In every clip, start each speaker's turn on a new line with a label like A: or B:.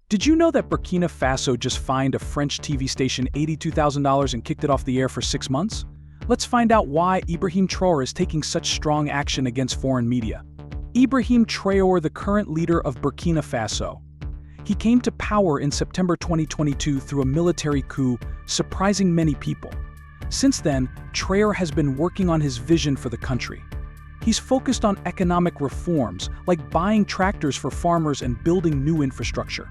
A: Did you know that Burkina Faso just fined a French TV station $82,000 and kicked it off the air for 6 months? Let's find out why Ibrahim Traore is taking such strong action against foreign media. Ibrahim Traore, the current leader of Burkina Faso. He came to power in September 2022 through a military coup, surprising many people. Since then, Traore has been working on his vision for the country. He's focused on economic reforms, like buying tractors for farmers and building new infrastructure.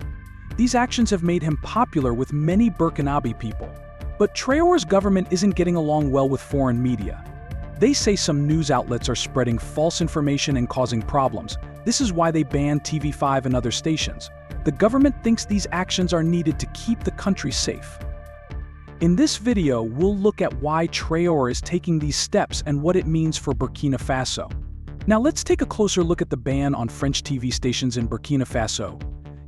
A: These actions have made him popular with many Burkinabe people. But Traore's government isn't getting along well with foreign media. They say some news outlets are spreading false information and causing problems. This is why they banned TV5 and other stations. The government thinks these actions are needed to keep the country safe. In this video, we'll look at why Traore is taking these steps and what it means for Burkina Faso. Now let's take a closer look at the ban on French TV stations in Burkina Faso.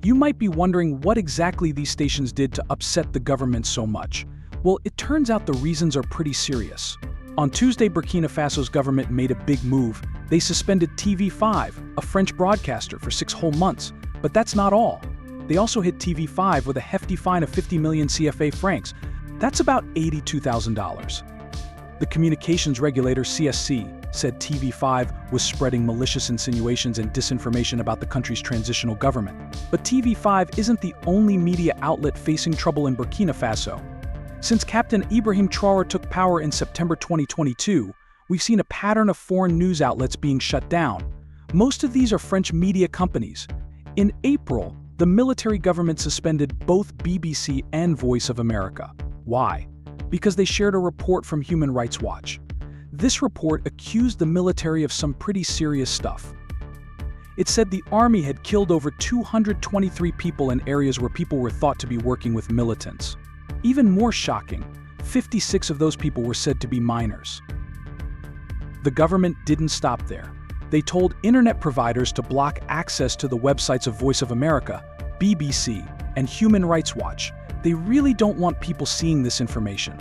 A: You might be wondering what exactly these stations did to upset the government so much. Well, it turns out the reasons are pretty serious. On Tuesday, Burkina Faso's government made a big move. They suspended TV5, a French broadcaster, for 6 whole months. But that's not all. They also hit TV5 with a hefty fine of 50 million CFA francs. That's about $82,000. The communications regulator CSC said TV5 was spreading malicious insinuations and disinformation about the country's transitional government. But TV5 isn't the only media outlet facing trouble in Burkina Faso. Since Captain Ibrahim Traore took power in September 2022, we've seen a pattern of foreign news outlets being shut down. Most of these are French media companies. In April, the military government suspended both BBC and Voice of America. Why? Because they shared a report from Human Rights Watch. This report accused the military of some pretty serious stuff. It said the army had killed over 223 people in areas where people were thought to be working with militants. Even more shocking, 56 of those people were said to be minors. The government didn't stop there. They told internet providers to block access to the websites of Voice of America, BBC, and Human Rights Watch. They really don't want people seeing this information.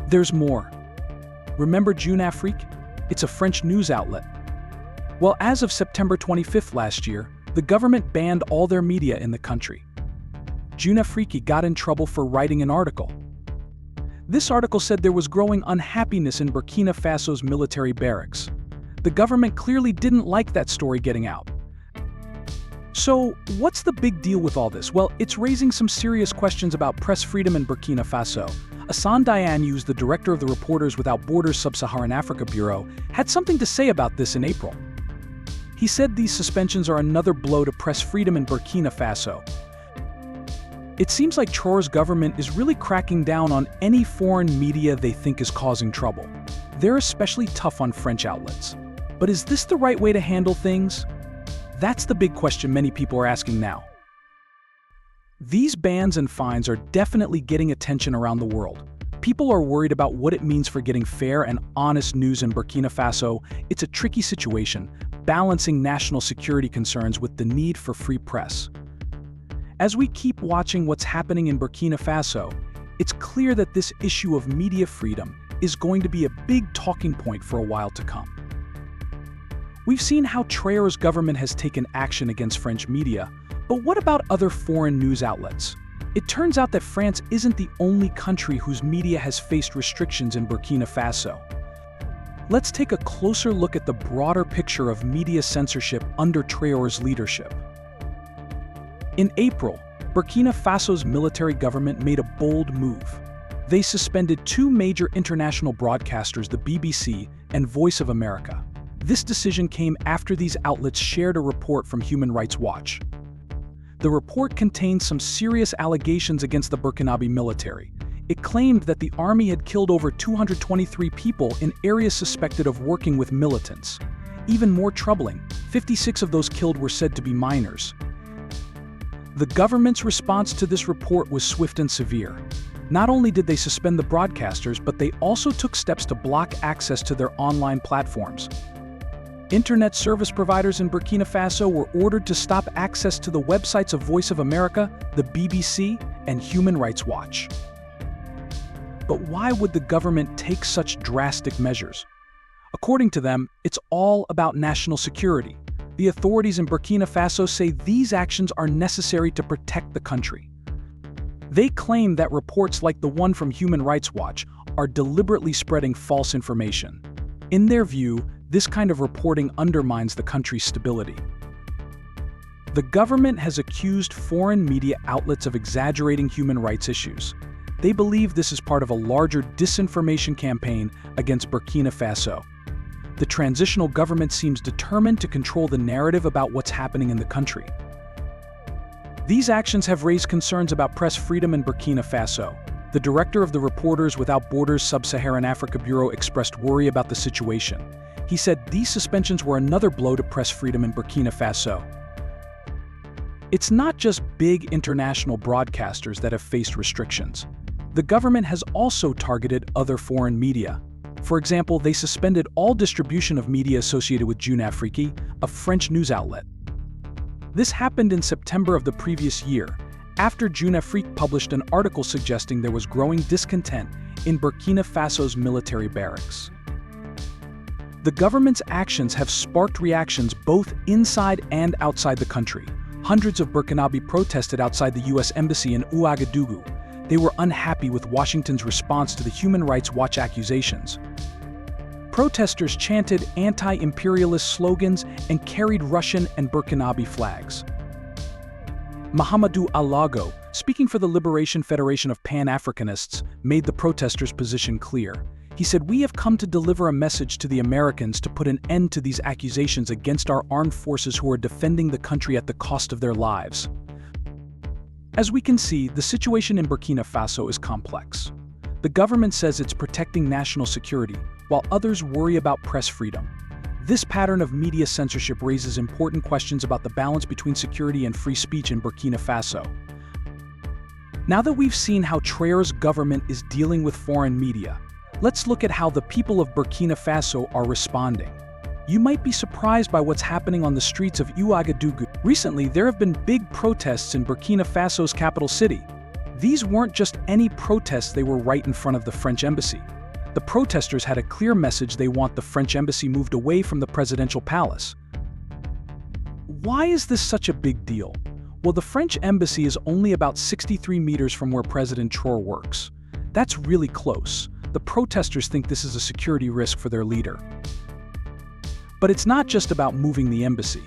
A: There's more. Remember Jeune Afrique? It's a French news outlet. Well, as of September 25th last year, the government banned all their media in the country. Jeune Afrique got in trouble for writing an article. This article said there was growing unhappiness in Burkina Faso's military barracks. The government clearly didn't like that story getting out. So, what's the big deal with all this? Well, it's raising some serious questions about press freedom in Burkina Faso. Hassan Diagne, the director of the Reporters Without Borders Sub-Saharan Africa Bureau, had something to say about this in April. He said these suspensions are another blow to press freedom in Burkina Faso. It seems like Traore's government is really cracking down on any foreign media they think is causing trouble. They're especially tough on French outlets. But is this the right way to handle things? That's the big question many people are asking now. These bans and fines are definitely getting attention around the world. People are worried about what it means for getting fair and honest news in Burkina Faso. It's a tricky situation, balancing national security concerns with the need for free press. As we keep watching what's happening in Burkina Faso, it's clear that this issue of media freedom is going to be a big talking point for a while to come. We've seen how Traore's government has taken action against French media, but what about other foreign news outlets? It turns out that France isn't the only country whose media has faced restrictions in Burkina Faso. Let's take a closer look at the broader picture of media censorship under Traore's leadership. In April, Burkina Faso's military government made a bold move. They suspended 2 major international broadcasters, the BBC and Voice of America. This decision came after these outlets shared a report from Human Rights Watch. The report contained some serious allegations against the Burkinabe military. It claimed that the army had killed over 223 people in areas suspected of working with militants. Even more troubling, 56 of those killed were said to be minors. The government's response to this report was swift and severe. Not only did they suspend the broadcasters, but they also took steps to block access to their online platforms. Internet service providers in Burkina Faso were ordered to stop access to the websites of Voice of America, the BBC, and Human Rights Watch. But why would the government take such drastic measures? According to them, it's all about national security. The authorities in Burkina Faso say these actions are necessary to protect the country. They claim that reports like the one from Human Rights Watch are deliberately spreading false information. In their view, this kind of reporting undermines the country's stability. The government has accused foreign media outlets of exaggerating human rights issues. They believe this is part of a larger disinformation campaign against Burkina Faso. The transitional government seems determined to control the narrative about what's happening in the country. These actions have raised concerns about press freedom in Burkina Faso. The director of the Reporters Without Borders Sub-Saharan Africa Bureau expressed worry about the situation. He said these suspensions were another blow to press freedom in Burkina Faso. It's not just big international broadcasters that have faced restrictions. The government has also targeted other foreign media. For example, they suspended all distribution of media associated with Jeune Afrique, a French news outlet. This happened in September of the previous year, after Jeune Afrique published an article suggesting there was growing discontent in Burkina Faso's military barracks. The government's actions have sparked reactions both inside and outside the country. Hundreds of Burkinabe protested outside the U.S. Embassy in Ouagadougou. They were unhappy with Washington's response to the Human Rights Watch accusations. Protesters chanted anti-imperialist slogans and carried Russian and Burkinabe flags. Mahamadou Alago, speaking for the Liberation Federation of Pan-Africanists, made the protesters' position clear. He said, "We have come to deliver a message to the Americans to put an end to these accusations against our armed forces who are defending the country at the cost of their lives." As we can see, the situation in Burkina Faso is complex. The government says it's protecting national security, while others worry about press freedom. This pattern of media censorship raises important questions about the balance between security and free speech in Burkina Faso. Now that we've seen how Traore's government is dealing with foreign media, let's look at how the people of Burkina Faso are responding. You might be surprised by what's happening on the streets of Ouagadougou. Recently, there have been big protests in Burkina Faso's capital city. These weren't just any protests, they were right in front of the French embassy. The protesters had a clear message: they want the French embassy moved away from the presidential palace. Why is this such a big deal? Well, the French embassy is only about 63 meters from where President Traore works. That's really close. The protesters think this is a security risk for their leader. But it's not just about moving the embassy.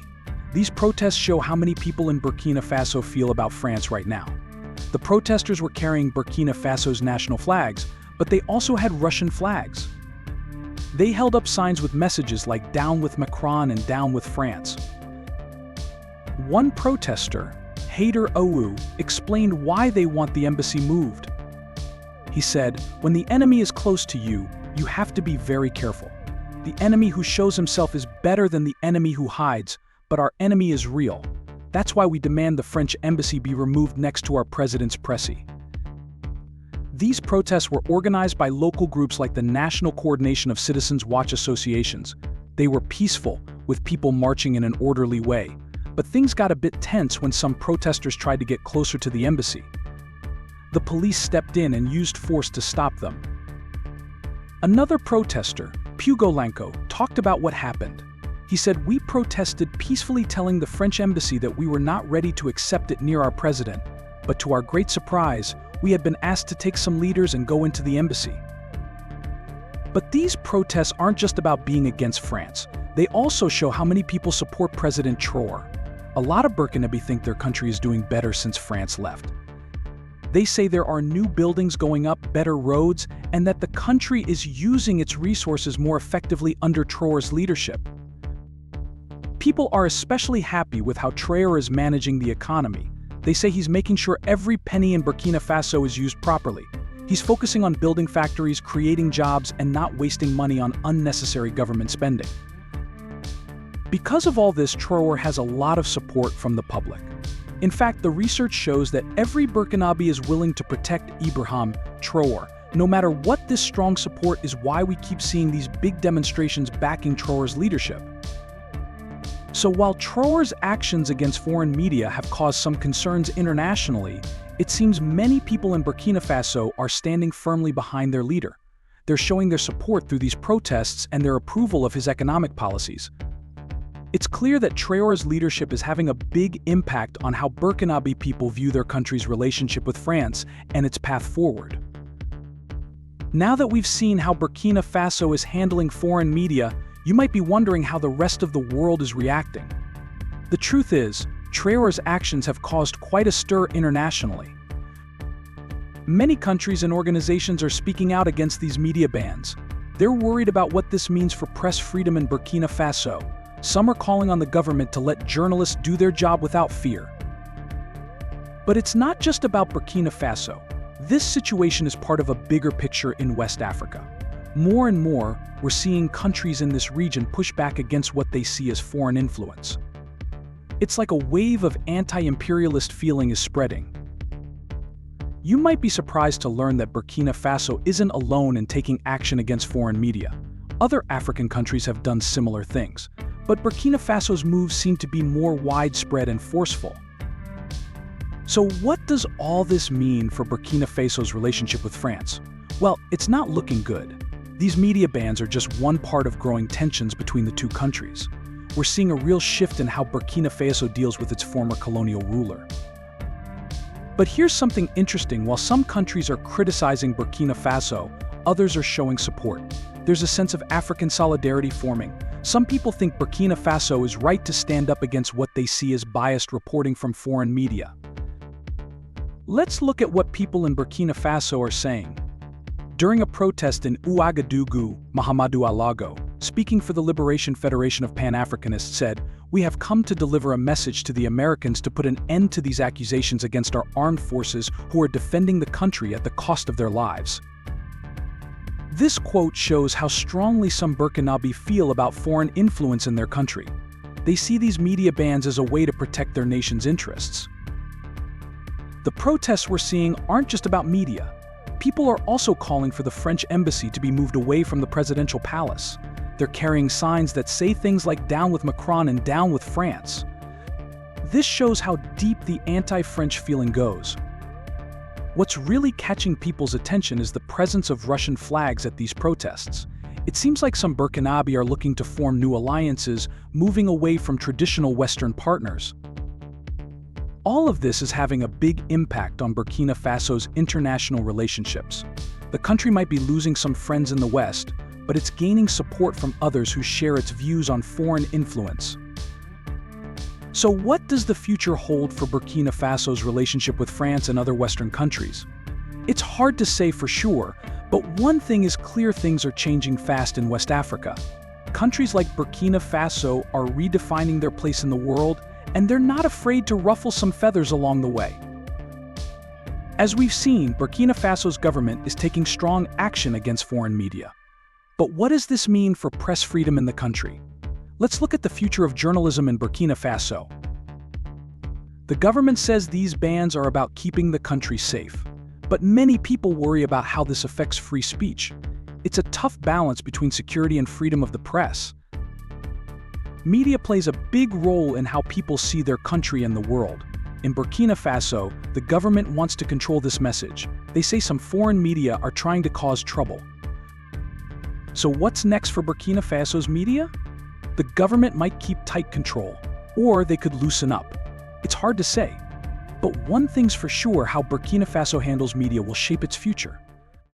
A: These protests show how many people in Burkina Faso feel about France right now. The protesters were carrying Burkina Faso's national flags, but they also had Russian flags. They held up signs with messages like "Down with Macron" and "Down with France." One protester, Haider Owu, explained why they want the embassy moved. He said, "When the enemy is close to you, you have to be very careful. The enemy who shows himself is better than the enemy who hides, but our enemy is real. That's why we demand the French embassy be removed next to our president's pressy." These protests were organized by local groups like the National Coordination of Citizens Watch Associations. They were peaceful, with people marching in an orderly way. But things got a bit tense when some protesters tried to get closer to the embassy. The police stepped in and used force to stop them. Another protester, Pugolanko, talked about what happened. He said, "We protested peacefully, telling the French embassy that we were not ready to accept it near our president. But to our great surprise, we had been asked to take some leaders and go into the embassy." But these protests aren't just about being against France. They also show how many people support President Traore. A lot of Burkinabe think their country is doing better since France left. They say there are new buildings going up, better roads, and that the country is using its resources more effectively under Traore's leadership. People are especially happy with how Traore is managing the economy. They say he's making sure every penny in Burkina Faso is used properly. He's focusing on building factories, creating jobs, and not wasting money on unnecessary government spending. Because of all this, Traore has a lot of support from the public. In fact, the research shows that every Burkinabe is willing to protect Ibrahim Traore. No matter what, this strong support is why we keep seeing these big demonstrations backing Traore's leadership. So while Traore's actions against foreign media have caused some concerns internationally, it seems many people in Burkina Faso are standing firmly behind their leader. They're showing their support through these protests and their approval of his economic policies. It's clear that Traore's leadership is having a big impact on how Burkinabe people view their country's relationship with France and its path forward. Now that we've seen how Burkina Faso is handling foreign media, you might be wondering how the rest of the world is reacting. The truth is, Traore's actions have caused quite a stir internationally. Many countries and organizations are speaking out against these media bans. They're worried about what this means for press freedom in Burkina Faso. Some are calling on the government to let journalists do their job without fear. But it's not just about Burkina Faso. This situation is part of a bigger picture in West Africa. More and more, we're seeing countries in this region push back against what they see as foreign influence. It's like a wave of anti-imperialist feeling is spreading. You might be surprised to learn that Burkina Faso isn't alone in taking action against foreign media. Other African countries have done similar things, but Burkina Faso's moves seem to be more widespread and forceful. So what does all this mean for Burkina Faso's relationship with France? Well, it's not looking good. These media bans are just one part of growing tensions between the two countries. We're seeing a real shift in how Burkina Faso deals with its former colonial ruler. But here's something interesting. While some countries are criticizing Burkina Faso, others are showing support. There's a sense of African solidarity forming. Some people think Burkina Faso is right to stand up against what they see as biased reporting from foreign media. Let's look at what people in Burkina Faso are saying. During a protest in Ouagadougou, Mahamadou Alago, speaking for the Liberation Federation of Pan-Africanists, said, "We have come to deliver a message to the Americans to put an end to these accusations against our armed forces who are defending the country at the cost of their lives." This quote shows how strongly some Burkinabe feel about foreign influence in their country. They see these media bans as a way to protect their nation's interests. The protests we're seeing aren't just about media. People are also calling for the French embassy to be moved away from the presidential palace. They're carrying signs that say things like "Down with Macron" and "Down with France." This shows how deep the anti-French feeling goes. What's really catching people's attention is the presence of Russian flags at these protests. It seems like some Burkinabe are looking to form new alliances, moving away from traditional Western partners. All of this is having a big impact on Burkina Faso's international relationships. The country might be losing some friends in the West, but it's gaining support from others who share its views on foreign influence. So what does the future hold for Burkina Faso's relationship with France and other Western countries? It's hard to say for sure, but one thing is clear: things are changing fast in West Africa. Countries like Burkina Faso are redefining their place in the world, and they're not afraid to ruffle some feathers along the way. As we've seen, Burkina Faso's government is taking strong action against foreign media. But what does this mean for press freedom in the country? Let's look at the future of journalism in Burkina Faso. The government says these bans are about keeping the country safe, but many people worry about how this affects free speech. It's a tough balance between security and freedom of the press. Media plays a big role in how people see their country and the world. In Burkina Faso, the government wants to control this message. They say some foreign media are trying to cause trouble. So what's next for Burkina Faso's media? The government might keep tight control, or they could loosen up. It's hard to say. But one thing's for sure: how Burkina Faso handles media will shape its future.